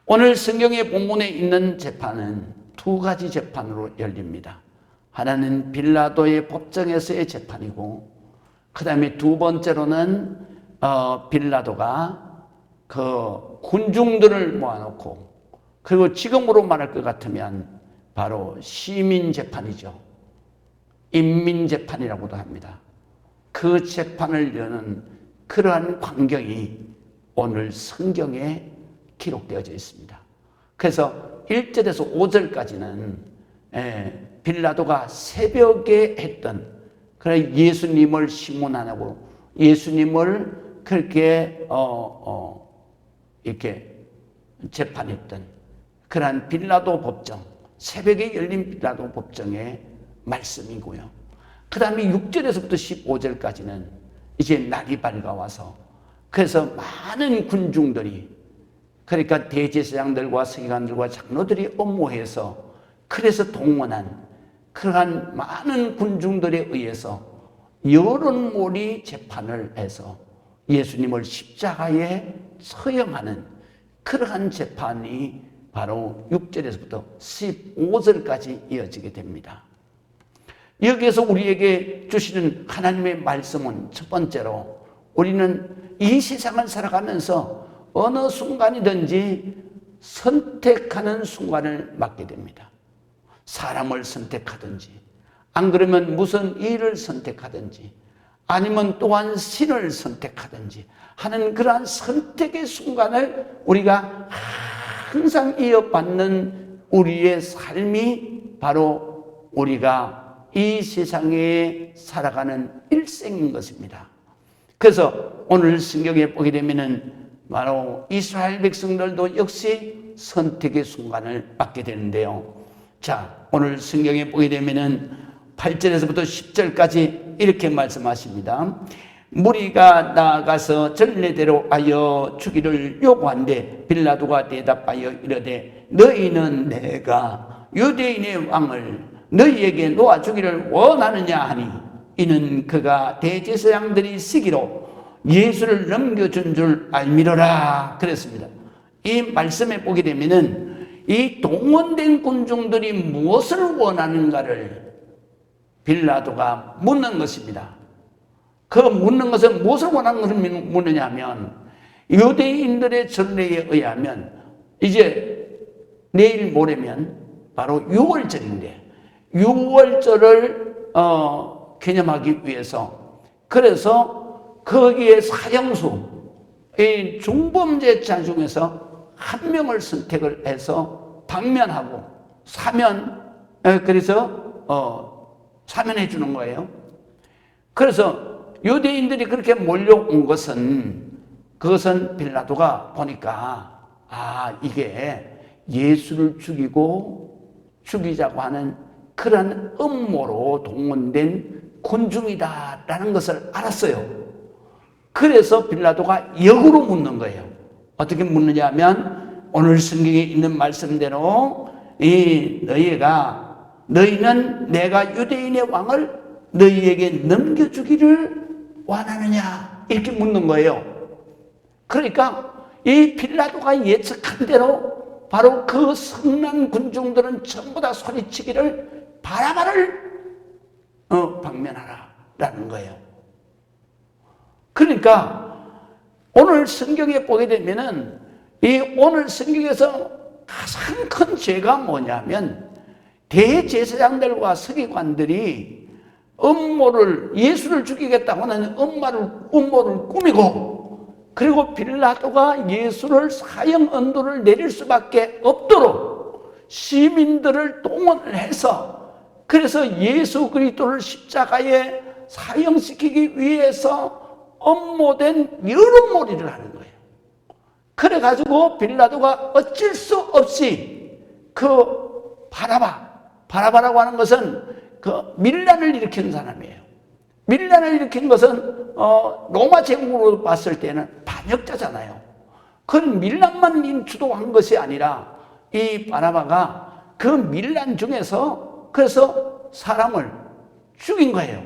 오늘 성경의 본문에 있는 재판은 두 가지 재판으로 열립니다. 하나는 빌라도의 법정에서의 재판이고, 그 다음에 두 번째로는 빌라도가 그 군중들을 모아놓고, 그리고 지금으로 말할 것 같으면 바로 시민 재판이죠. 인민 재판이라고도 합니다. 그 재판을 여는 그러한 광경이 오늘 성경에 기록되어져 있습니다. 그래서 1절에서 5절까지는 빌라도가 새벽에 했던, 그래 예수님을 심문하고 예수님을 그렇게 이렇게 재판했던 그러한 빌라도 법정, 새벽에 열린 빌라도 법정의 말씀이고요. 그 다음에 6절에서부터 15절까지는 이제 날이 밝아와서, 그래서 많은 군중들이, 그러니까 대제사장들과 서기관들과 장로들이 엄모해서 그래서 동원한 그러한 많은 군중들에 의해서 여론몰이 재판을 해서 예수님을 십자가에 처형하는 그러한 재판이 바로 6절에서부터 15절까지 이어지게 됩니다. 여기에서 우리에게 주시는 하나님의 말씀은 첫 번째로, 우리는 이 세상을 살아가면서 어느 순간이든지 선택하는 순간을 맞게 됩니다. 사람을 선택하든지, 안 그러면 무슨 일을 선택하든지, 아니면 또한 신을 선택하든지 하는 그러한 선택의 순간을 우리가 항상 이어받는 우리의 삶이 바로 우리가 이 세상에 살아가는 일생인 것입니다. 그래서 오늘 성경에 보게 되면은 바로 이스라엘 백성들도 역시 선택의 순간을 맞게 되는데요. 자, 오늘 성경에 보게 되면은 8절에서부터 10절까지 이렇게 말씀하십니다. 무리가 나아가서 전례대로 하여 주기를 요구한데 빌라도가 대답하여 이르되 너희는 내가 유대인의 왕을 너희에게 놓아주기를 원하느냐 하니, 이는 그가 대제사장들이 시기로 예수를 넘겨준 줄 알미러라 그랬습니다. 이 말씀에 보게 되면은 이 동원된 군중들이 무엇을 원하는가를 빌라도가 묻는 것입니다. 그 묻는 것은 무엇을 원하는 것을 묻느냐 하면, 유대인들의 전례에 의하면 이제 내일 모레면 바로 6월절인데 6월절을 기념하기 위해서, 그래서 거기에 사형수, 이 중범죄자 중에서 한 명을 선택을 해서 방면하고 그래서 사면해 주는 거예요. 그래서 유대인들이 그렇게 몰려온 것은, 그것은 빌라도가 보니까 이게 예수를 죽이자고 하는 그런 음모로 동원된 군중이다라는 것을 알았어요. 그래서 빌라도가 역으로 묻는 거예요. 어떻게 묻느냐 하면 오늘 성경에 있는 말씀대로 너희는 내가 유대인의 왕을 너희에게 넘겨주기를 원하느냐 이렇게 묻는 거예요. 그러니까 이 빌라도가 예측한 대로 바로 그 성난 군중들은 전부 다 소리치기를 바라바를 방면하라라는 거예요. 그러니까 오늘 성경에 보게 되면은 이 오늘 성경에서 가장 큰 죄가 뭐냐면, 대제사장들과 서기관들이 예수를 죽이겠다고 하는 음모를 꾸미고, 그리고 빌라도가 예수를 사형 언도를 내릴 수밖에 없도록 시민들을 동원을 해서, 그래서 예수 그리스도를 십자가에 사형시키기 위해서 업무된 여론몰이를 하는 거예요. 그래가지고 빌라도가 어쩔 수 없이 그 바라바라고 하는 것은 그 밀란을 일으킨 사람이에요. 밀란을 일으킨 것은 로마 제국으로 봤을 때는 반역자잖아요. 그건 밀란만 주도한 것이 아니라 이 바나바가 그 밀란 중에서 그래서 사람을 죽인 거예요.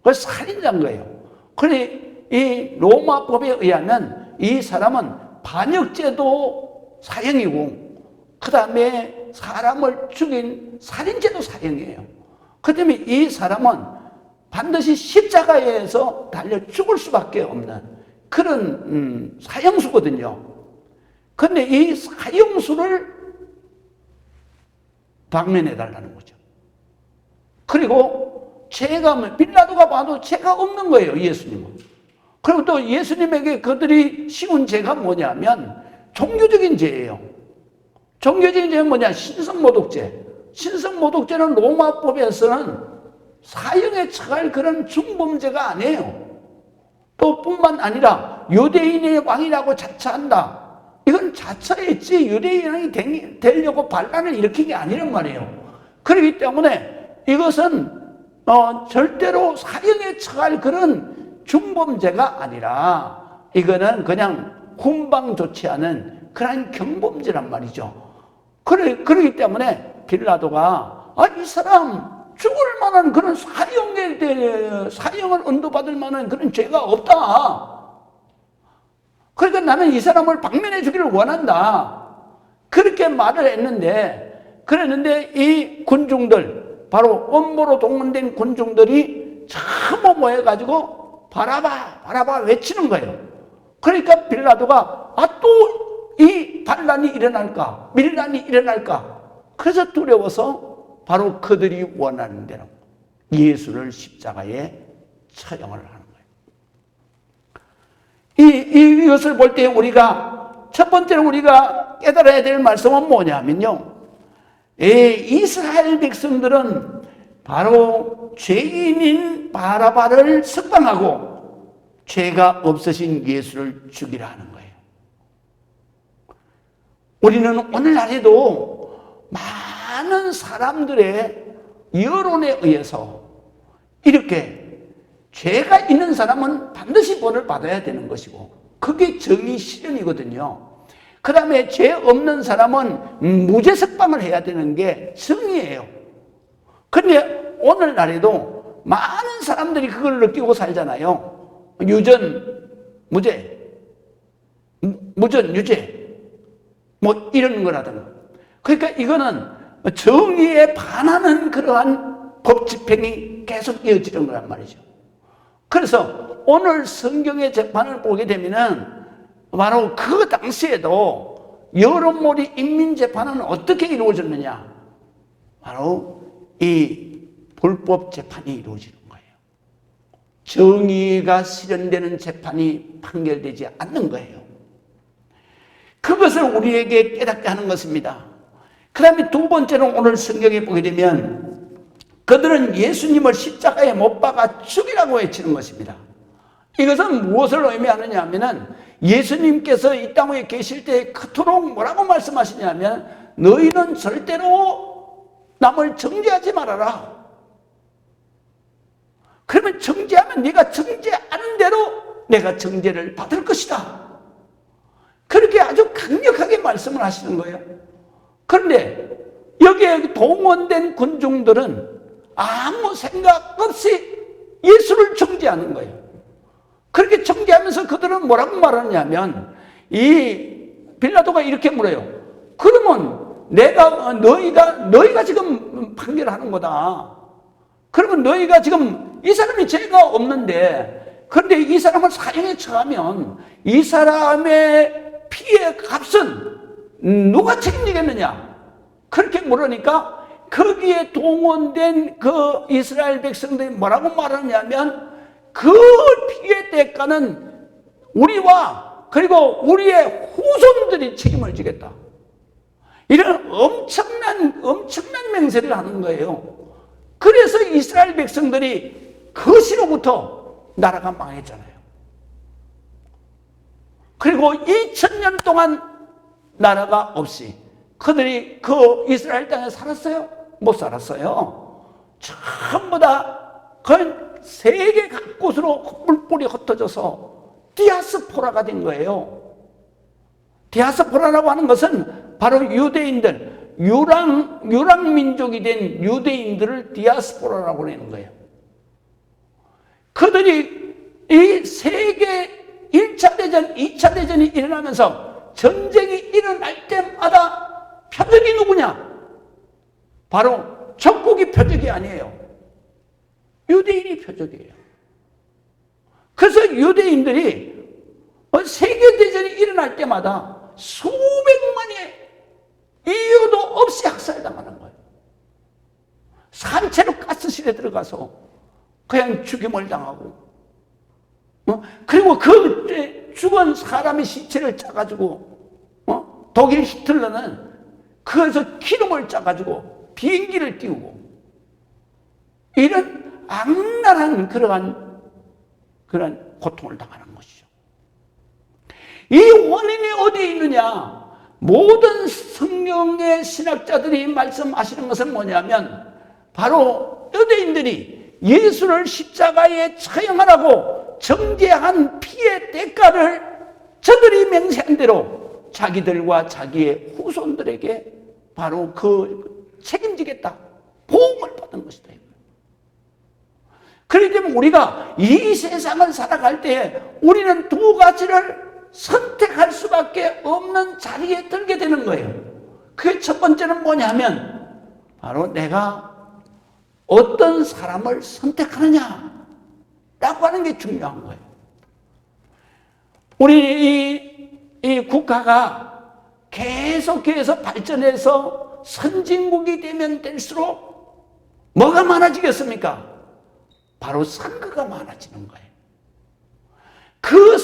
그 살인자인 거예요. 그래 이 로마법에 의하면 이 사람은 반역죄도 사형이고, 그 다음에 사람을 죽인 살인죄도 사형이에요. 그 때문에 이 사람은 반드시 십자가에서 달려 죽을 수밖에 없는 그런 사형수거든요. 근데 이 사형수를 방면해 달라는 거죠. 그리고 죄가, 빌라도가 봐도 죄가 없는 거예요, 예수님은. 그리고 또 예수님에게 그들이 씌운 죄가 뭐냐면 종교적인 죄예요. 종교적인 죄는 뭐냐? 신성모독죄. 신성모독죄는 로마법에서는 사형에 처할 그런 중범죄가 아니에요. 또 뿐만 아니라 유대인의 왕이라고 자처한다. 이건 자처했지 유대인이 되려고 반란을 일으킨 게 아니란 말이에요. 그렇기 때문에 이것은 절대로 사형에 처할 그런 중범죄가 아니라 이거는 그냥 훈방 좋지 않은 그런 경범죄란 말이죠. 그러기 때문에 빌라도가 이 사람 죽을 만한 그런 사형을 언도받을 만한 그런 죄가 없다. 그러니까 나는 이 사람을 방면해 주기를 원한다. 그렇게 말을 그랬는데 이 군중들, 바로 음모로 동원된 군중들이 전부 모여가지고 바라바 외치는 거예요. 그러니까 빌라도가 또 이 반란이 일어날까, 밀란이 일어날까. 그래서 두려워서 바로 그들이 원하는 대로 예수를 십자가에 처형을 하는 거예요. 이것을 볼 때 우리가 첫 번째로 우리가 깨달아야 될 말씀은 뭐냐면요, 이스라엘 백성들은 바로 죄인인 바라바를 석방하고 죄가 없으신 예수를 죽이라 하는 거예요. 우리는 오늘날에도 많은 사람들의 여론에 의해서 이렇게 죄가 있는 사람은 반드시 벌을 받아야 되는 것이고, 그게 정의 실현이거든요. 그 다음에 죄 없는 사람은 무죄 석방을 해야 되는 게 정의예요. 그런데 오늘날에도 많은 사람들이 그걸 느끼고 살잖아요. 유전, 무죄, 무전, 유죄, 뭐 이런 거라든가. 그러니까 이거는 정의에 반하는 그러한 법 집행이 계속 이어지는 거란 말이죠. 그래서 오늘 성경의 재판을 보게 되면은 바로 그 당시에도 여론몰이 인민재판은 어떻게 이루어졌느냐? 바로 이 불법 재판이 이루어지는 거예요. 정의가 실현되는 재판이 판결되지 않는 거예요. 그것을 우리에게 깨닫게 하는 것입니다. 그 다음에 두 번째로 오늘 성경에 보게 되면 그들은 예수님을 십자가에 못 박아 죽이라고 외치는 것입니다. 이것은 무엇을 의미하느냐 하면은 예수님께서 이 땅에 계실 때 그토록 뭐라고 말씀하시냐면 너희는 절대로 남을 정죄하지 말아라. 그러면 정죄하면 네가 정죄하는 대로 내가 정죄를 받을 것이다. 그렇게 아주 강력하게 말씀을 하시는 거예요. 그런데 여기에 동원된 군중들은 아무 생각 없이 예수를 정죄하는 거예요. 그렇게 정죄하면서 그들은 뭐라고 말하냐면 이 빌라도가 이렇게 물어요. 그러면 너희가 지금 판결하는 거다. 그러면 너희가 지금 이 사람이 죄가 없는데 그런데 이 사람을 사형에 처하면 이 사람의 피의 값은 누가 책임지겠느냐? 그렇게 물으니까 거기에 동원된 그 이스라엘 백성들이 뭐라고 말하냐면 그 피의 대가는 우리와 그리고 우리의 후손들이 책임을 지겠다. 이런 엄청난 맹세를 하는 거예요. 그래서 이스라엘 백성들이 그 시로부터 나라가 망했잖아요. 그리고 2000년 동안 나라가 없이 그들이 그 이스라엘 땅에 살았어요? 못 살았어요. 전부 다 그 세계 각곳으로 뿔뿔이 흩어져서 디아스포라가 된 거예요. 디아스포라라고 하는 것은 바로 유대인들, 유랑민족이 된 유대인들을 디아스포라라고 하는 거예요. 그들이 이 세계 1차 대전, 2차 대전이 일어나면서 전쟁이 일어날 때마다 표적이 누구냐? 바로 적국이 표적이 아니에요. 유대인이 표적이에요. 그래서 유대인들이 세계대전이 일어날 때마다 수백만의 이유도 없이 학살당하는 거예요. 산채로 가스실에 들어가서 그냥 죽임을 당하고, 그리고 그 죽은 사람의 시체를 짜가지고, 독일 히틀러는 그래서 기름을 짜가지고 비행기를 띄우고, 이런 악랄한 그런 고통을 당하는 것이죠. 이 원인이 어디에 있느냐? 모든 성경의 신학자들이 말씀하시는 것은 뭐냐면, 바로 유대인들이 예수를 십자가에 처형하라고 정죄한 피의 대가를 저들이 맹세한 대로 자기들과 자기의 후손들에게 바로 그 책임지겠다, 보험을 받은 것이다. 그렇기 때문에 우리가 이 세상을 살아갈 때 우리는 두 가지를 선택할 수밖에 없는 자리에 들게 되는 거예요. 그게 첫 번째는 뭐냐면 바로 내가 어떤 사람을 선택하느냐라고 하는 게 중요한 거예요. 우리 이 국가가 계속해서 발전해서 선진국이 되면 될수록 뭐가 많아지겠습니까? 바로 선거가 많아지는 거예요. 그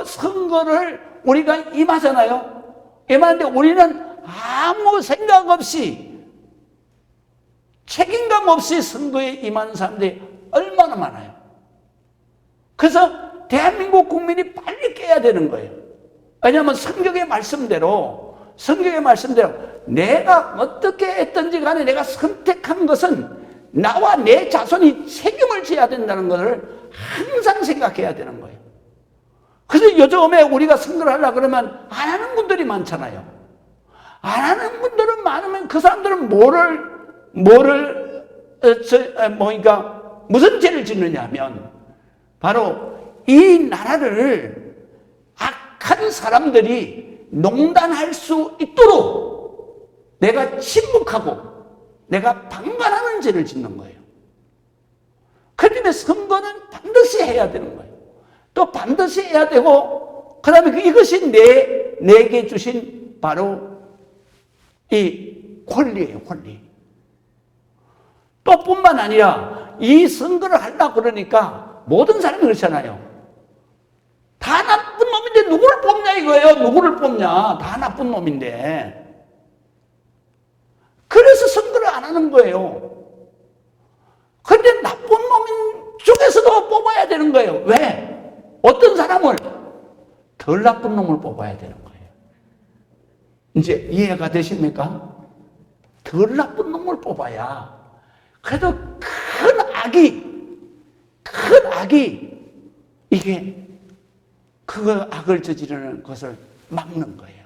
선거를 우리가 임하잖아요. 임하는데 우리는 아무 생각 없이, 책임감 없이 선거에 임하는 사람들이 얼마나 많아요. 그래서 대한민국 국민이 빨리 깨야 되는 거예요. 왜냐하면 성경의 말씀대로 내가 어떻게 했든지 간에 내가 선택한 것은 나와 내 자손이 책임을 져야 된다는 것을 항상 생각해야 되는 거예요. 그래서 요즘에 우리가 선거를 하려고 그러면 안 하는 분들이 많잖아요. 안 하는 분들은 많으면 그 사람들은 무슨 죄를 짓느냐 하면 바로 이 나라를 악한 사람들이 농단할 수 있도록 내가 침묵하고 내가 방관하는 죄를 짓는 거예요. 그렇기 때문에 선거는 반드시 해야 되는 거예요. 또 반드시 해야 되고, 그 다음에 이것이 내게 주신 바로 이 권리예요, 권리. 또 뿐만 아니라 이 선거를 하려고 그러니까 모든 사람이 그렇잖아요. 다 나쁜 놈인데 누구를 뽑냐 이거예요. 누구를 뽑냐. 다 나쁜 놈인데. 그래서 선거를 안 하는 거예요. 그런데 나쁜 놈인 중에서도 뽑아야 되는 거예요. 왜? 어떤 사람을? 덜 나쁜 놈을 뽑아야 되는 거예요. 이제 이해가 되십니까? 덜 나쁜 놈을 뽑아야 그래도 큰 악이 이게 그 악을 저지르는 것을 막는 거예요.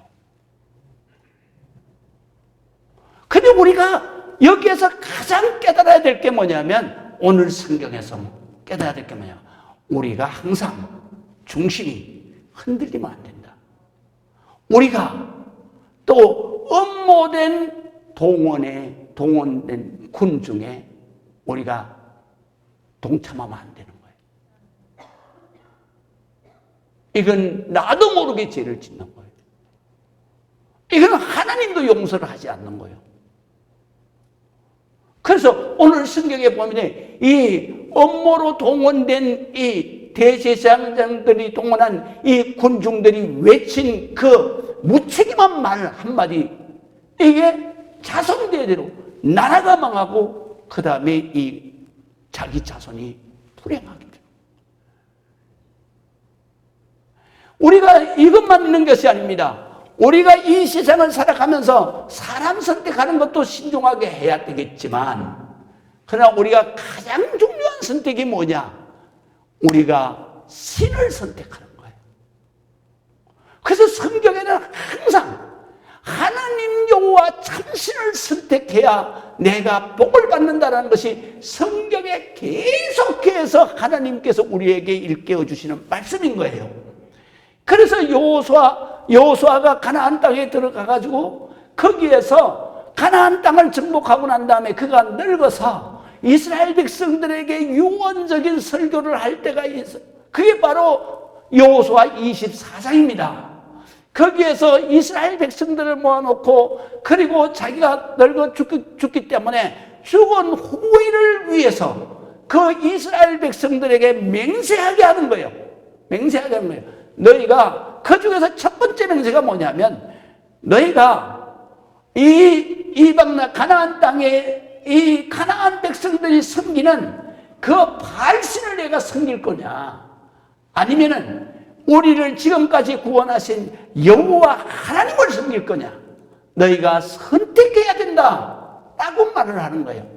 근데 우리가 여기에서 가장 깨달아야 될 게 뭐냐면, 오늘 성경에서 깨달아야 될 게 뭐냐, 우리가 항상 중심이 흔들리면 안 된다. 우리가 또 음모된 동원된 군 중에 우리가 동참하면 안 되는 거예요. 이건 나도 모르게 죄를 짓는 거예요. 이건 하나님도 용서를 하지 않는 거예요. 그래서 오늘 성경에 보면 이 음모로 동원된 이 대제사장들이 동원한 이 군중들이 외친 그 무책임한 말 한마디, 이게 자손대대로 나라가 망하고 그 다음에 이 자기 자손이 불행하게 돼요. 우리가 이것만 있는 것이 아닙니다. 우리가 이 세상을 살아가면서 사람 선택하는 것도 신중하게 해야 되겠지만, 그러나 우리가 가장 중요한 선택이 뭐냐? 우리가 신을 선택하는 거예요. 그래서 성경에는 항상 하나님 여호와 참신을 선택해야 내가 복을 받는다는 것이 성경에 계속해서 하나님께서 우리에게 일깨워 주시는 말씀인 거예요. 그래서 여호수아 여호수아가 가나안 땅에 들어가 가지고 거기에서 가나안 땅을 정복하고 난 다음에 그가 늙어서 이스라엘 백성들에게 유언적인 설교를 할 때가 있어요. 그게 바로 여호수아 24장입니다. 거기에서 이스라엘 백성들을 모아놓고 그리고 자기가 늙어 죽기 때문에 죽은 후일을 위해서 그 이스라엘 백성들에게 맹세하게 하는 거예요. 맹세하게 하는 거예요. 너희가 그 중에서 첫 번째 맹세가 뭐냐면 너희가 이 이방 가나안 땅에 이 가나안 백성들이 섬기는 그 바알신을 내가 섬길 거냐, 아니면은 우리를 지금까지 구원하신 여호와 하나님을 섬길 거냐, 너희가 선택해야 된다 라고 말을 하는 거예요.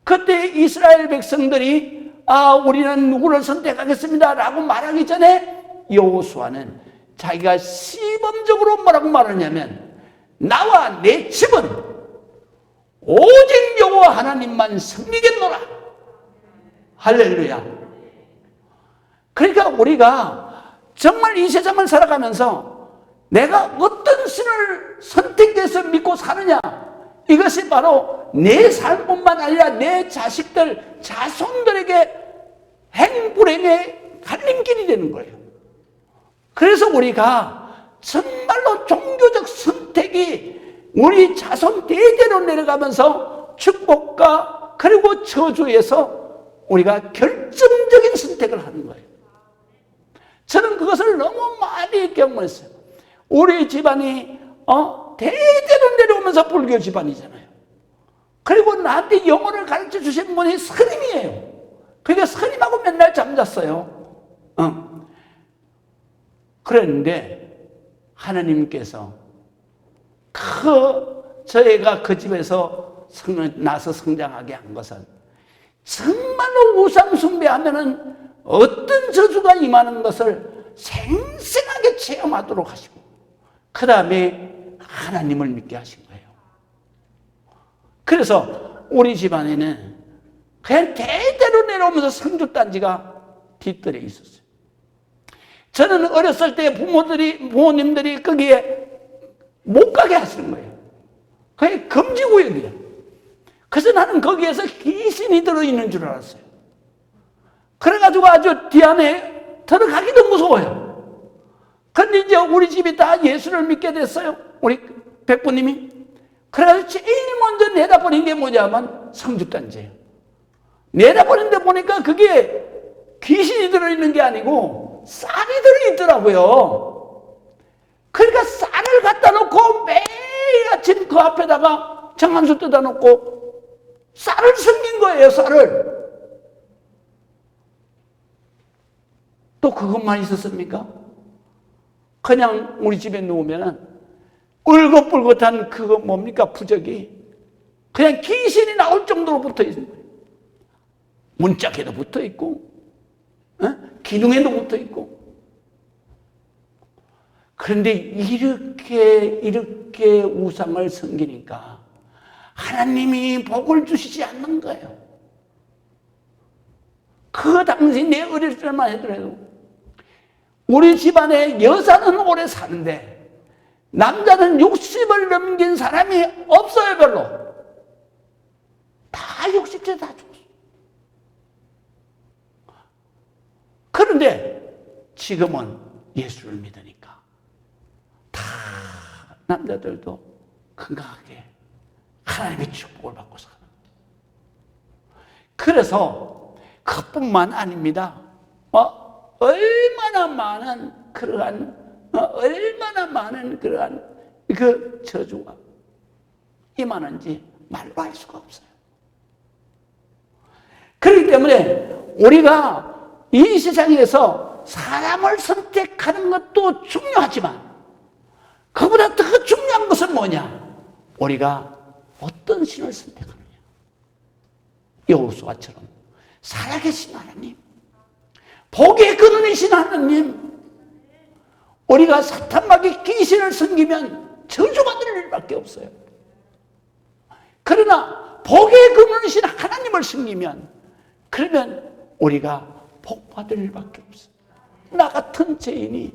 그때 이스라엘 백성들이 우리는 누구를 선택하겠습니다 라고 말하기 전에 여호수아는 자기가 시범적으로 뭐라고 말하냐면 나와 내 집은 오직 여호와 하나님만 섬기겠노라. 할렐루야. 그러니까 우리가 정말 이 세상을 살아가면서 내가 어떤 신을 선택해서 믿고 사느냐, 이것이 바로 내 삶뿐만 아니라 내 자식들, 자손들에게 행불행의 갈림길이 되는 거예요. 그래서 우리가 정말로 종교적 선택이 우리 자손 대대로 내려가면서 축복과 그리고 저주에서 우리가 결정적인 선택을 하는 거예요. 저는 그것을 너무 많이 경험했어요. 우리 집안이 대대로 내려오면서 불교 집안이잖아요. 그리고 나한테 영어를 가르쳐 주신 분이 스님이에요. 그러니까 스님하고 맨날 잠잤어요. 그랬는데 하나님께서 저희가 그 집에서 나서 성장하게 한 것은 정말로 우상 숭배하면은 어떤 저주가 임하는 것을 생생하게 체험하도록 하시고 그 다음에 하나님을 믿게 하신 거예요. 그래서 우리 집안에는 그냥 대대로 내려오면서 성주단지가 뒤뜰에 있었어요. 저는 어렸을 때 부모님들이 거기에 못 가게 하시는 거예요. 그게 금지구역이에요. 그래서 나는 거기에서 귀신이 들어있는 줄 알았어요. 그래가지고 아주 뒤 안에 들어가기도 무서워요. 근데 이제 우리 집이 다 예수를 믿게 됐어요. 우리 백부님이. 그래가지고 제일 먼저 내다버린 게 뭐냐면 성주단지예요. 내다버린 데 보니까 그게 귀신이 들어있는 게 아니고 쌀이 들어있더라고요. 그러니까 쌀을 갖다 놓고 매일 아침 그 앞에다가 정한수 뜯어 놓고 쌀을 섬긴 거예요. 쌀을. 또 그것만 있었습니까? 그냥 우리 집에 누우면은 울긋불긋한 그거 뭡니까? 부적이 그냥 귀신이 나올 정도로 붙어 있는 거예요. 문짝에도 붙어 있고, 기둥에도 붙어 있고. 그런데 이렇게 우상을 섬기니까 하나님이 복을 주시지 않는 거예요. 그 당시 내 어릴 때만 해도 우리 집안에 여자는 오래 사는데 남자는 60을 넘긴 사람이 없어요. 별로. 다 60세 다 죽었어. 그런데 지금은 예수를 믿으니까 다 남자들도 건강하게 하나님의 축복을 받고 사는 거예요. 그래서 그뿐만 아닙니다. 얼마나 많은 그러한 그 저주가 임하는지 말로 할 수가 없어요. 그렇기 때문에 우리가 이 세상에서 사람을 선택하는 것도 중요하지만 그보다 더 중요한 것은 뭐냐? 우리가 어떤 신을 선택하느냐. 여호수아처럼 살아계신 하나님, 복의 근원이신 하나님, 우리가 사탄마귀 귀신을 섬기면 저주받을 일밖에 없어요. 그러나 복의 근원이신 하나님을 섬기면 그러면 우리가 복받을 일밖에 없어요. 나 같은 죄인이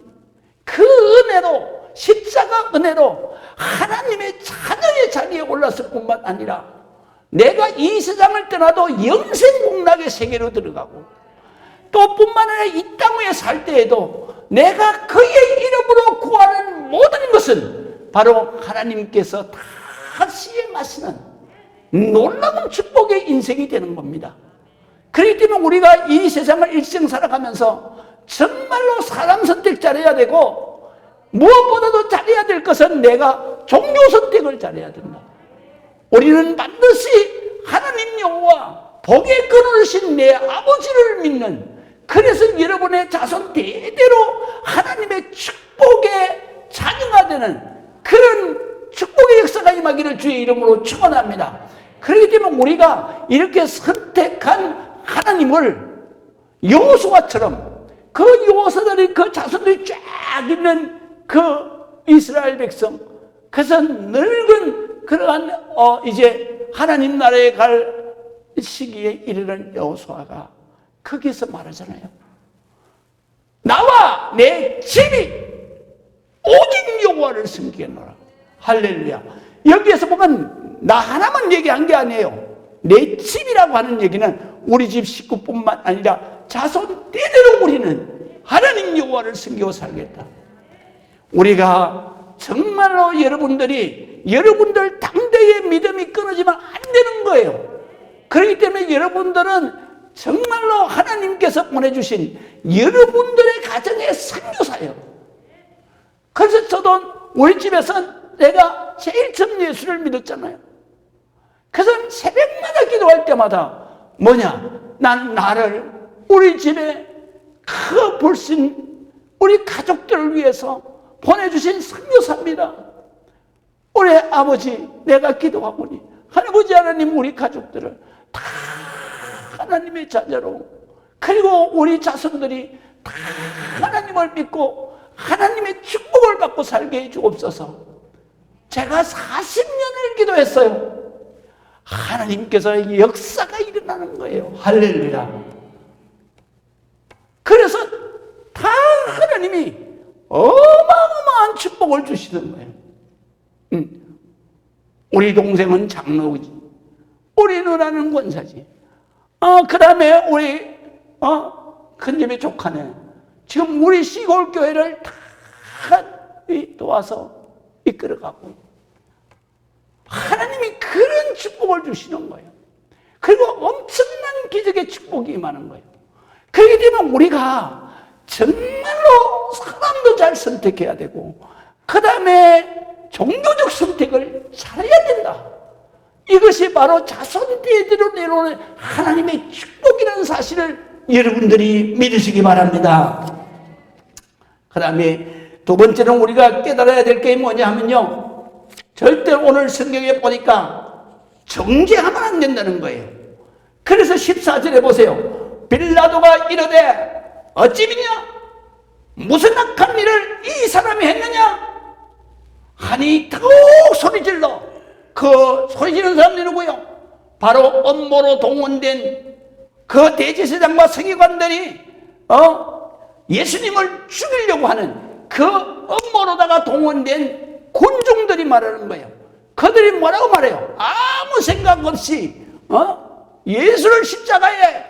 그 은혜로, 십자가 은혜로 하나님의 자녀의 자리에 올랐을 뿐만 아니라 내가 이 세상을 떠나도 영생복락의 세계로 들어가고 또 뿐만 아니라 이 땅 위에 살 때에도 내가 그의 이름으로 구하는 모든 것은 바로 하나님께서 다 시행하시는 놀라운 축복의 인생이 되는 겁니다. 그렇기 때문에 우리가 이 세상을 일생 살아가면서 정말로 사람 선택 잘해야 되고 무엇보다도 잘해야 될 것은 내가 종교 선택을 잘해야 된다. 우리는 반드시 하나님 여호와 복의 근원이신 내 아버지를 믿는, 그래서 여러분의 자손 대대로 하나님의 축복의 자녀가 되는 그런 축복의 역사가 임하기를 주의 이름으로 축원합니다. 그렇기 때문에 우리가 이렇게 선택한 하나님을 여호수아처럼 그 여호수아들이 그 자손들이 쫙 있는 그 이스라엘 백성, 그래서 늙은 그러한 이제 하나님 나라에 갈 시기에 이르는 여호수아가 거기서 말하잖아요. 나와 내 집이 오직 여호와를 섬기겠노라. 할렐루야. 여기에서 보면 나 하나만 얘기한 게 아니에요. 내 집이라고 하는 얘기는 우리 집 식구뿐만 아니라 자손 대대로 우리는 하나님 여호와를 섬기고 살겠다. 우리가 정말로 여러분들 당대의 믿음이 끊어지면 안 되는 거예요. 그렇기 때문에 여러분들은 정말로 하나님께서 보내주신 여러분들의 가정의 선교사예요. 그래서 저도 우리 집에서는 내가 제일 처음 예수를 믿었잖아요. 그래서 새벽마다 기도할 때마다 난 나를 우리 집에 그 불신 우리 가족들을 위해서 보내주신 선교사입니다. 우리 아버지, 내가 기도하오니 아버지 하나님 우리 가족들을 다 하나님의 자녀로, 그리고 우리 자손들이 다 하나님을 믿고 하나님의 축복을 받고 살게 해주옵소서. 제가 40년을 기도했어요. 하나님께서 역사가 일어나는 거예요. 할렐루야. 그래서 다 하나님이 어마어마한 축복을 주시는 거예요. 우리 동생은 장로지, 우리 누나는 권사지, 그 다음에 우리 큰집의 조카네, 지금 우리 시골 교회를 다 도와서 이끌어가고, 하나님이 그런 축복을 주시는 거예요. 그리고 엄청난 기적의 축복이 임하는 거예요. 그렇기 때문에 우리가 정말로 사람도 잘 선택해야 되고, 그 다음에 종교적 선택을 잘해야 된다. 이것이 바로 자손 대대로 내려오는 하나님의 축복이라는 사실을 여러분들이 믿으시기 바랍니다. 그 다음에 두 번째는 우리가 깨달아야 될 게 뭐냐 하면요, 절대 오늘 성경에 보니까 정죄하면 안 된다는 거예요. 그래서 14절에 보세요. 빌라도가 이르되 어찌 믿냐? 무슨 악한 일을 이 사람이 했느냐? 하니 더욱 소리질러. 그 소리지르는 사람이 누구요? 바로 음모로 동원된 그 대제사장과 서기관들이 예수님을 죽이려고 하는 그 음모로다가 동원된 군중들이 말하는 거예요. 그들이 뭐라고 말해요? 아무 생각 없이 예수를 십자가에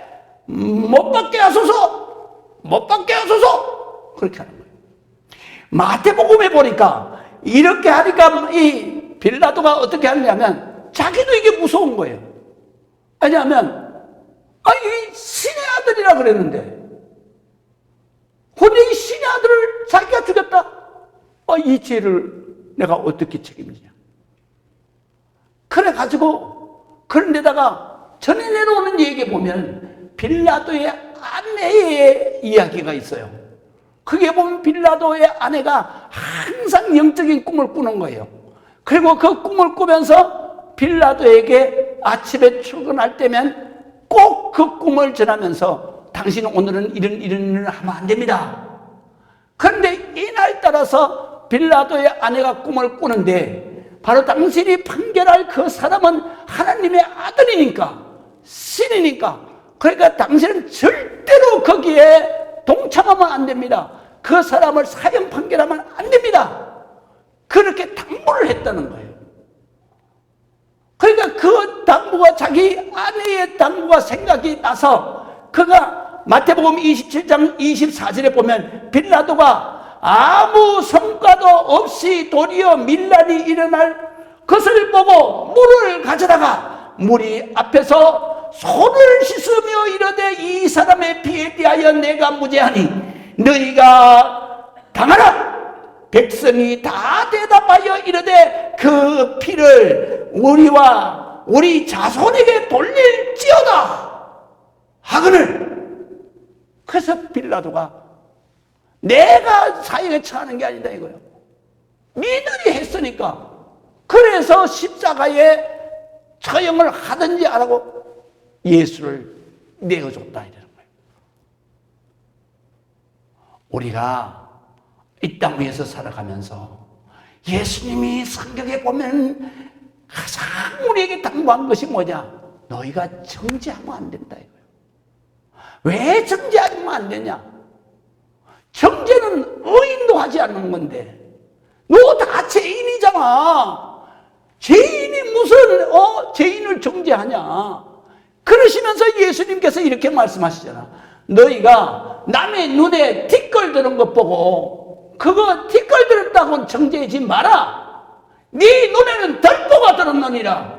못 박게 하소서, 못 박게 하소서, 그렇게 하는 거예요. 마태복음에 보니까 이렇게 하니까 이 빌라도가 어떻게 하느냐면 자기도 이게 무서운 거예요. 왜냐하면 이 신의 아들이라 그랬는데, 근데 이 신의 아들을 자기가 죽였다? 이 죄를 내가 어떻게 책임지냐? 그래가지고, 그런데다가 전에 내려오는 얘기에 보면 빌라도의 아내의 이야기가 있어요. 그게 보면 빌라도의 아내가 항상 영적인 꿈을 꾸는 거예요. 그리고 그 꿈을 꾸면서 빌라도에게 아침에 출근할 때면 꼭 그 꿈을 전하면서 당신은 오늘은 이런 일을 하면 안 됩니다. 그런데 이날 따라서 빌라도의 아내가 꿈을 꾸는데, 바로 당신이 판결할 그 사람은 하나님의 아들이니까, 신이니까, 그러니까 당신은 절대로 거기에 동참하면 안 됩니다. 그 사람을 사형 판결하면 안 됩니다. 그렇게 당부를 했다는 거예요. 그러니까 그 당부가 자기 아내의 당부가 생각이 나서 그가 마태복음 27장 24절에 보면 빌라도가 아무 성과도 없이 도리어 밀란이 일어날 것을 보고 물을 가져다가 무리 앞에서 손을 씻으며 이르되 이 사람의 피에 대하여 내가 무죄하니 너희가 당하라. 백성이 다 대답하여 이르되 그 피를 우리와 우리 자손에게 돌릴지어다 하거늘. 그래서 빌라도가 내가 사형에 처하는 게 아니다 이거예요. 니들이 했으니까. 그래서 십자가에 처형을 하든지 하라고 예수를 내어줬다 이러는 거예요. 우리가 이 땅 위에서 살아가면서 예수님이 성경에 보면 가장 우리에게 당부한 것이 뭐냐? 너희가 정죄하면 안 된다 이거예요. 왜 정죄하면 안 되냐? 정죄는 의인도 하지 않는 건데 너 다 죄인이잖아. 죄인이 무슨 죄인을 정죄하냐? 그러시면서 예수님께서 이렇게 말씀하시잖아. 너희가 남의 눈에 티끌드는 것 보고 그거 티끌들었다고 정죄하지 마라. 네 눈에는 덜보가 들었느니라.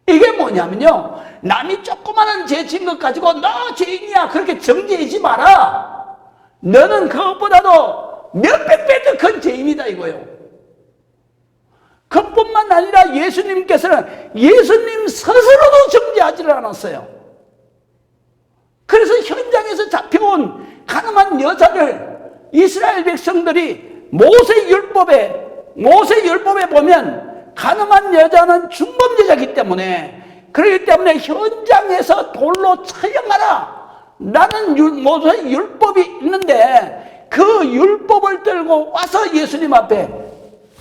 이게 뭐냐면요, 남이 조그마한 죄 진 것 가지고 너 죄인이야 그렇게 정죄하지 마라. 너는 그것보다도 몇백 배 더 큰 죄인이다 이거예요. 그뿐만 아니라 예수님께서는 예수님 스스로도 정죄하지를 않았어요. 그래서 현장에서 잡혀온 가늠한 여자를 이스라엘 백성들이 모세율법에 보면 가늠한 여자는 중범죄자이기 때문에, 그렇기 때문에 현장에서 돌로 처형하라 라는 모세율법이 있는데 그 율법을 들고 와서 예수님 앞에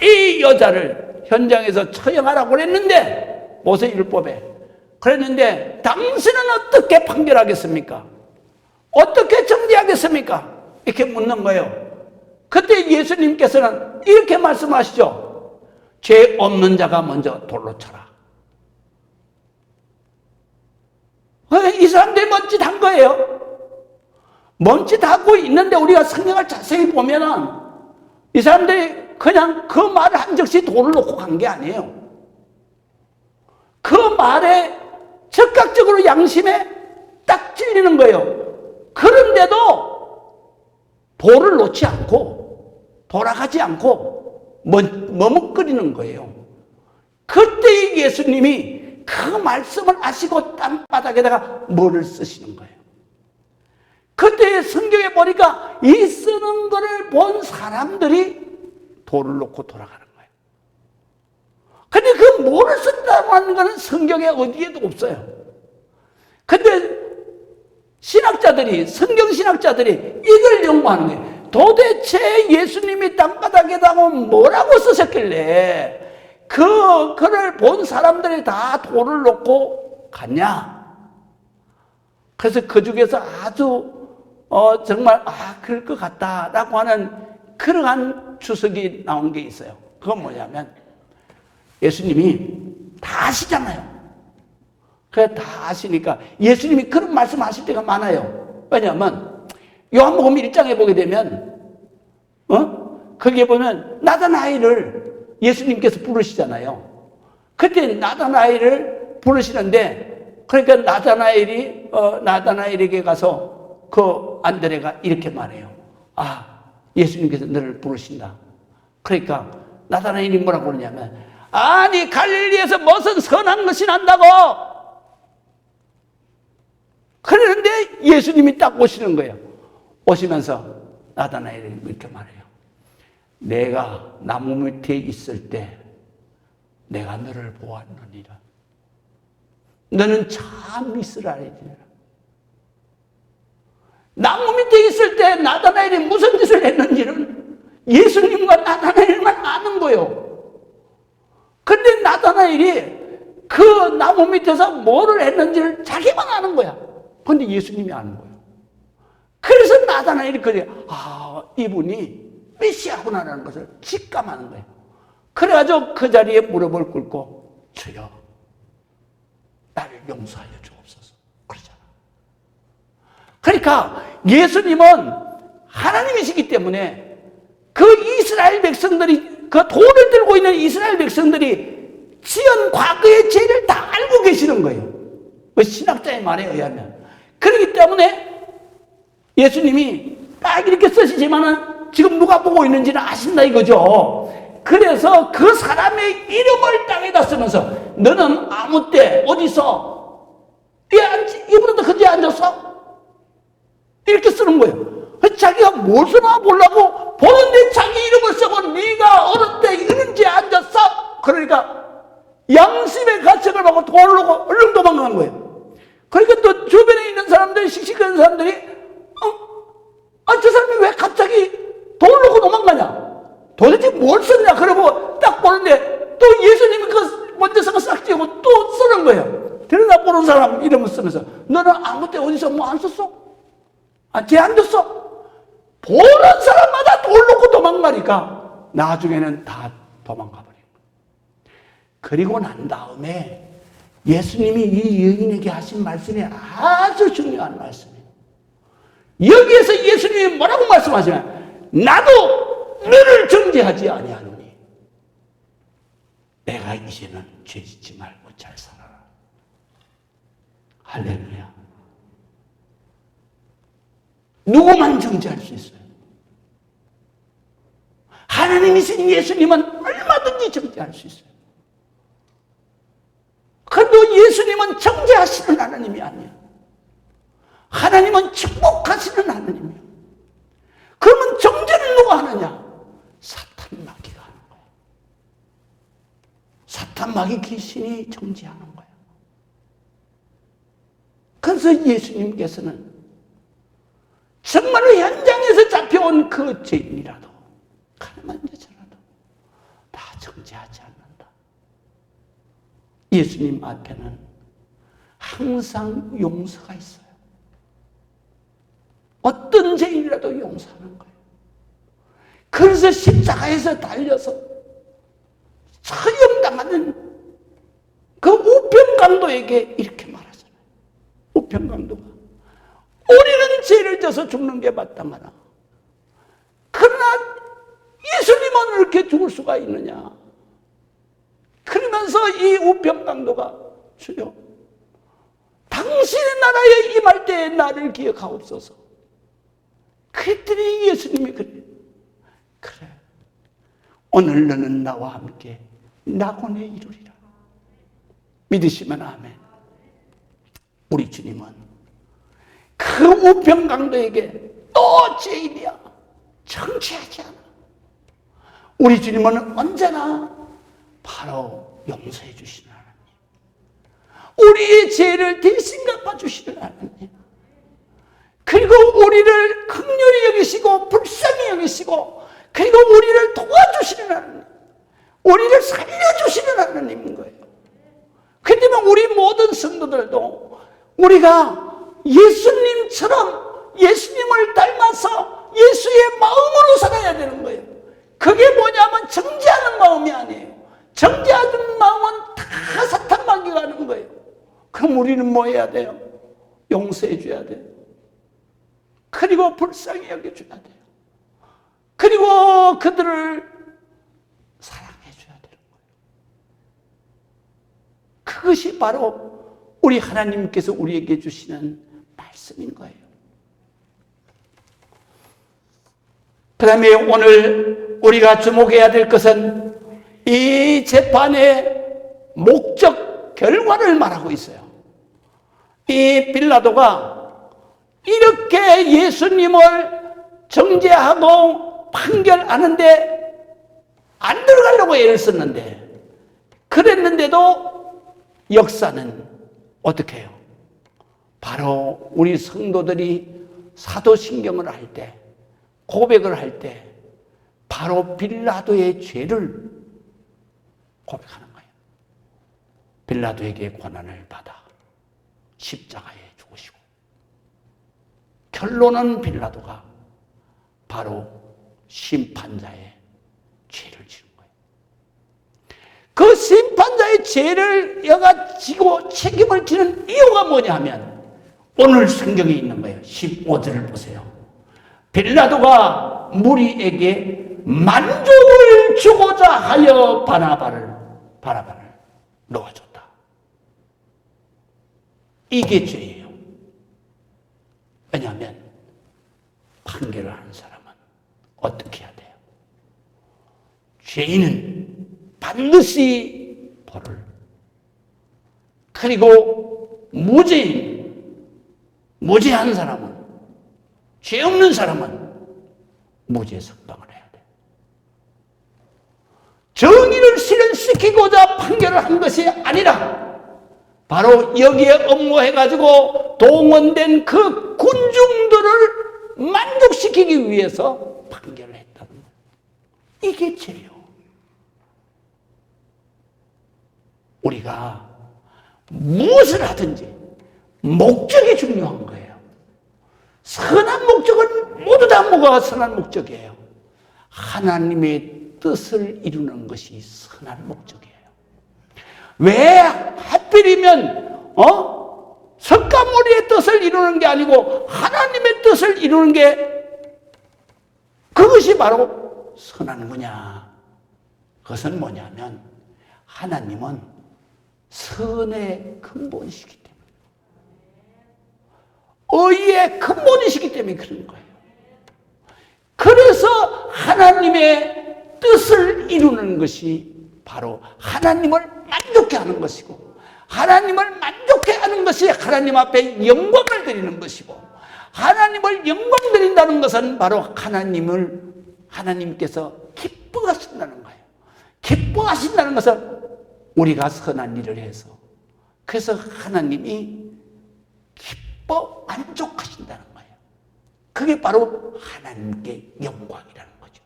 이 여자를 현장에서 처형하라고 그랬는데, 모세율법에 그랬는데 당신은 어떻게 판결하겠습니까? 어떻게 정죄하겠습니까? 이렇게 묻는 거예요. 그때 예수님께서는 이렇게 말씀하시죠. 죄 없는 자가 먼저 돌로 쳐라. 이 사람들이 멈칫한 거예요. 멈칫하고 있는데 우리가 성경을 자세히 보면은 이 사람들이 그냥 그 말을 한 적시 돌을 놓고 간 게 아니에요. 그 말에 즉각적으로 양심에 딱 찔리는 거예요. 그런데도 돌을 놓지 않고 돌아가지 않고 머뭇거리는 거예요. 그때 예수님이 그 말씀을 아시고 땅바닥에다가 뭐를 쓰시는 거예요. 그때 성경에 보니까 이 쓰는 거를 본 사람들이 돌을 놓고 돌아가는 거예요. 근데 그 뭐를 쓴다고 하는 거는 성경에 어디에도 없어요. 근데 신학자들이, 성경신학자들이 이걸 연구하는 거예요. 도대체 예수님이 땅바닥에다가 뭐라고 쓰셨길래 그를 본 사람들이 다 돌을 놓고 갔냐? 그래서 그 중에서 아주 정말 그럴 것 같다라고 하는 그러한 추석이 나온 게 있어요. 그건 뭐냐면 예수님이 다 아시잖아요. 그래 다 아시니까 예수님이 그런 말씀하실 때가 많아요. 왜냐하면 요한복음 1장에 보게 되면 거기에 보면 나다나엘을 예수님께서 부르시잖아요. 그때 나다나엘을 부르시는데, 그러니까 나다나엘에게 가서 그 안드레가 이렇게 말해요. 예수님께서 너를 부르신다. 그러니까 나다나엘이 뭐라고 그러냐면, 아니 갈릴리에서 무슨 선한 것이 난다고. 그러는데 예수님이 딱 오시는 거예요. 오시면서 나다나엘이 이렇게 말해요. 내가 나무 밑에 있을 때 내가 너를 보았느니라. 너는 참 이스라엘이라. 나무 밑에 있을 때 나다나엘이 무슨 짓을 했는지는 예수님과 나다나엘만 아는 거예요. 근데 나다나엘이 그 나무 밑에서 뭐를 했는지를 자기만 아는 거야. 근데 예수님이 아는 거예요. 그래서 나다나엘이 그래, 이분이 메시아구나라는 것을 직감하는 거예요. 그래가지고 그 자리에 무릎을 꿇고 주여 나를 용서하여 주옵소서 그러잖아. 그러니까 예수님은 하나님이시기 때문에 그 이스라엘 백성들이, 그 돌을 들고 있는 이스라엘 백성들이 지은 과거의 죄를 다 알고 계시는 거예요. 그 신학자의 말에 의하면. 그렇기 때문에 예수님이 딱 이렇게 쓰시지만은 지금 누가 보고 있는지는 아신다 이거죠. 그래서 그 사람의 이름을 땅에다 쓰면서 너는 아무 때 어디서 이분한테 근처에 앉았어? 이렇게 쓰는 거예요. 자기가 뭘 쓰나 보려고 보는데 자기 이름을 쓰고 네가 어느 때 이런지에 앉았어? 그러니까 양심의 가책을 받고 돌로 얼른 도망가는 거예요. 그러니까 또 주변에 있는 사람들이, 씩씩거리는 사람들이 저 사람이 왜 갑자기 돌로 도망가냐? 도대체 뭘 썼냐? 그러고 딱 보는데 또 예수님이 그 먼저 쓴 거 싹 지우고 또 쓰는 거예요. 들여다보는 사람 이름을 쓰면서 너는 아무 때 어디서 뭐 안 썼어? 쟤 안 줬어? 보는 사람마다 돌 놓고 도망가니까 나중에는 다 도망가 버린 거예요. 그리고 난 다음에 예수님이 이 여인에게 하신 말씀이 아주 중요한 말씀이에요. 여기에서 예수님이 뭐라고 말씀하시냐면 나도 너를 정죄하지 아니하노니 내가 이제는 죄짓지 말고 잘 살아라. 할렐루야. 누구만 정죄할 수 있어요. 하나님이신 예수님은 얼마든지 정죄할 수 있어요. 그런데 예수님은 정죄하시는 하나님이 아니에요. 하나님은 축복하시는 하나님이에요. 그러면 정죄는 누가 하느냐? 사탄 마귀가 하는 거예요. 사탄 마귀 귀신이 정죄하는 거예요. 그래서 예수님께서는 정말로 현장에서 잡혀온 그 죄인이라도 가늠한 자라도 다 정죄하지 않는다. 예수님 앞에는 항상 용서가 있어요. 어떤 죄인이라도 용서하는 거예요. 그래서 십자가에서 달려서 처형당하는 그 우편강도에게 이렇게 말하잖아요. 우편강도가 우리는 죄를 져서 죽는 게 마땅하나 그러나 예수님은 이렇게 죽을 수가 있느냐. 그러면서 이 우편강도가 주여 당신의 나라에 임할 때에 나를 기억하옵소서. 그랬더니 예수님이 그래 오늘 너는 나와 함께 낙원에 이르리라. 믿으시면 아멘. 우리 주님은 그 우편강도에게 또 죄인이야 정죄하지 않아. 우리 주님은 언제나 바로 용서해 주시는 하나님, 우리의 죄를 대신 갚아주시는 하나님, 그리고 우리를 긍휼히 여기시고 불쌍히 여기시고 그리고 우리를 도와주시는 하나님, 우리를 살려주시는 하나님인 거예요. 그렇기 때문에 우리 모든 성도들도 우리가 예수님처럼 예수님을 닮아서 예수의 마음으로 살아야 되는 거예요. 그게 뭐냐면 정죄하는 마음이 아니에요. 정죄하는 마음은 다 사탄 마귀가 하는 거예요. 그럼 우리는 뭐 해야 돼요? 용서해 줘야 돼요. 그리고 불쌍히 여겨줘야 돼요. 그리고 그들을 사랑해 줘야 되는 거예요. 그것이 바로 우리 하나님께서 우리에게 주시는 말씀인 거예요. 그 다음에 오늘 우리가 주목해야 될 것은 이 재판의 목적, 결과를 말하고 있어요. 이 빌라도가 이렇게 예수님을 정죄하고 판결하는데 안 들어가려고 애를 썼는데, 그랬는데도 역사는 어떻게 해요? 바로 우리 성도들이 사도신경을 할 때, 고백을 할 때 바로 빌라도의 죄를 고백하는 거예요. 빌라도에게 고난을 받아 십자가에 죽으시고, 결론은 빌라도가 바로 심판자의 죄를 지는 거예요. 그 심판자의 죄를 여가 지고 책임을 지는 이유가 뭐냐 하면 오늘 성경에 있는 거예요. 15절을 보세요. 빌라도가 무리에게 만족을 주고자 하여 바나바를 놓아줬다. 이게 죄예요. 왜냐하면 판결을 하는 사람은 어떻게 해야 돼요? 죄인은 반드시 벌을, 그리고 무죄한 사람은, 죄 없는 사람은 무죄 석방을 해야 돼. 정의를 실현시키고자 판결을 한 것이 아니라 바로 여기에 업무해가지고 동원된 그 군중들을 만족시키기 위해서 판결을 했다는 거예요. 이게 죄예요. 우리가 무엇을 하든지 목적이 중요한 거예요. 선한 목적은 모두 다 뭐가 선한 목적이에요? 하나님의 뜻을 이루는 것이 선한 목적이에요. 왜 하필이면 석가모니의 뜻을 이루는 게 아니고 하나님의 뜻을 이루는 게 그것이 바로 선한 거냐? 그것은 뭐냐면 하나님은 선의 근본이시기 때문에, 의의 근본이시기 때문에 그런 거예요. 그래서 하나님의 뜻을 이루는 것이 바로 하나님을 만족해 하는 것이고, 하나님을 만족해 하는 것이 하나님 앞에 영광을 드리는 것이고, 하나님을 영광 드린다는 것은 바로 하나님께서 기뻐하신다는 거예요. 기뻐하신다는 것은 우리가 선한 일을 해서, 그래서 하나님이 기뻐 만족하신다는 거예요. 그게 바로 하나님께 영광이라는 거죠.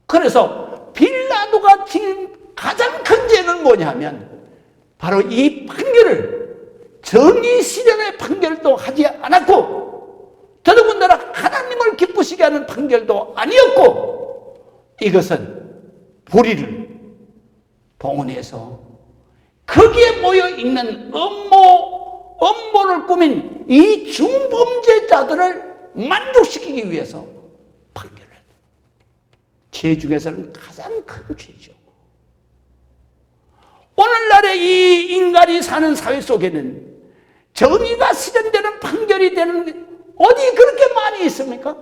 그래서 빌라도가 지은 가장 큰 죄는 뭐냐면 바로 이 판결을, 정의 실현의 판결도 하지 않았고, 더더군다나 하나님을 기쁘시게 하는 판결도 아니었고, 이것은 불의를 동원해서 거기에 모여있는 음모를 꾸민 이 중범죄자들을 만족시키기 위해서 판결을 했다. 죄 중에서는 가장 큰 죄죠. 오늘날의 이 인간이 사는 사회 속에는 정의가 실현되는 판결이 되는 게 어디 그렇게 많이 있습니까?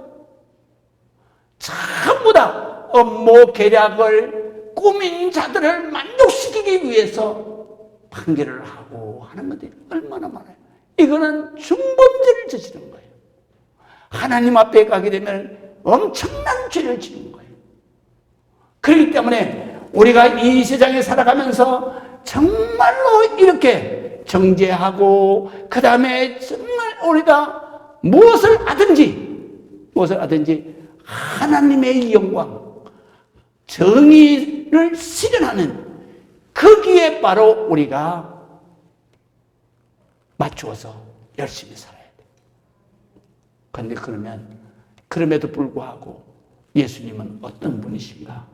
전부 다 음모 계략을 꾸민 자들을 만족시키기 위해서 판결을 하고 하는 것들이 얼마나 많아요. 이거는 중범죄를 저지른 거예요. 하나님 앞에 가게 되면 엄청난 죄를 지는 거예요. 그렇기 때문에 우리가 이 세상에 살아가면서 정말로 이렇게 정죄하고, 그 다음에 정말 우리가 무엇을 하든지 하나님의 영광, 정의를 실현하는 거기에 바로 우리가 맞추어서 열심히 살아야 돼. 그런데 그럼에도 불구하고 예수님은 어떤 분이신가?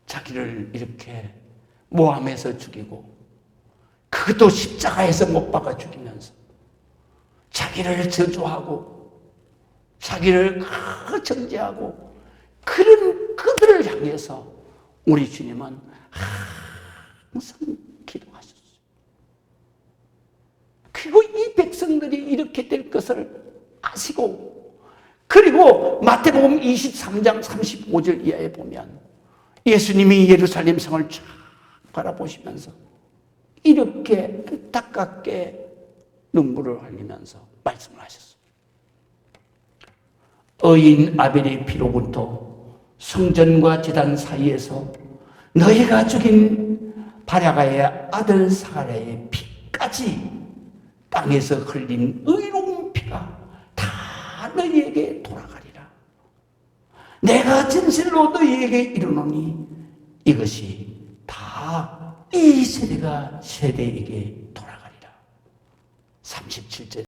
자기를 이렇게 모함해서 죽이고, 그것도 십자가에서 못 박아 죽이면서 자기를 저주하고 자기를 정죄하고 그런 그들을 향해서 우리 주님은 항상 기도하셨어요. 그리고 이 백성들이 이렇게 될 것을 아시고, 그리고 마태복음 23장 35절 이하에 보면 예수님이 예루살렘 성을 쫙 바라보시면서 이렇게 안타깝게 눈물을 흘리면서 말씀을 하셨어요. 의인 아벨의 피로부터 성전과 제단 사이에서 너희가 죽인 바라가의 아들 사가랴의 피까지 땅에서 흘린 의로운 피가 다 너희에게 돌아가리라. 내가 진실로 너희에게 이르노니 이것이 다 이 세대가 세대에게 돌아가리라. 37절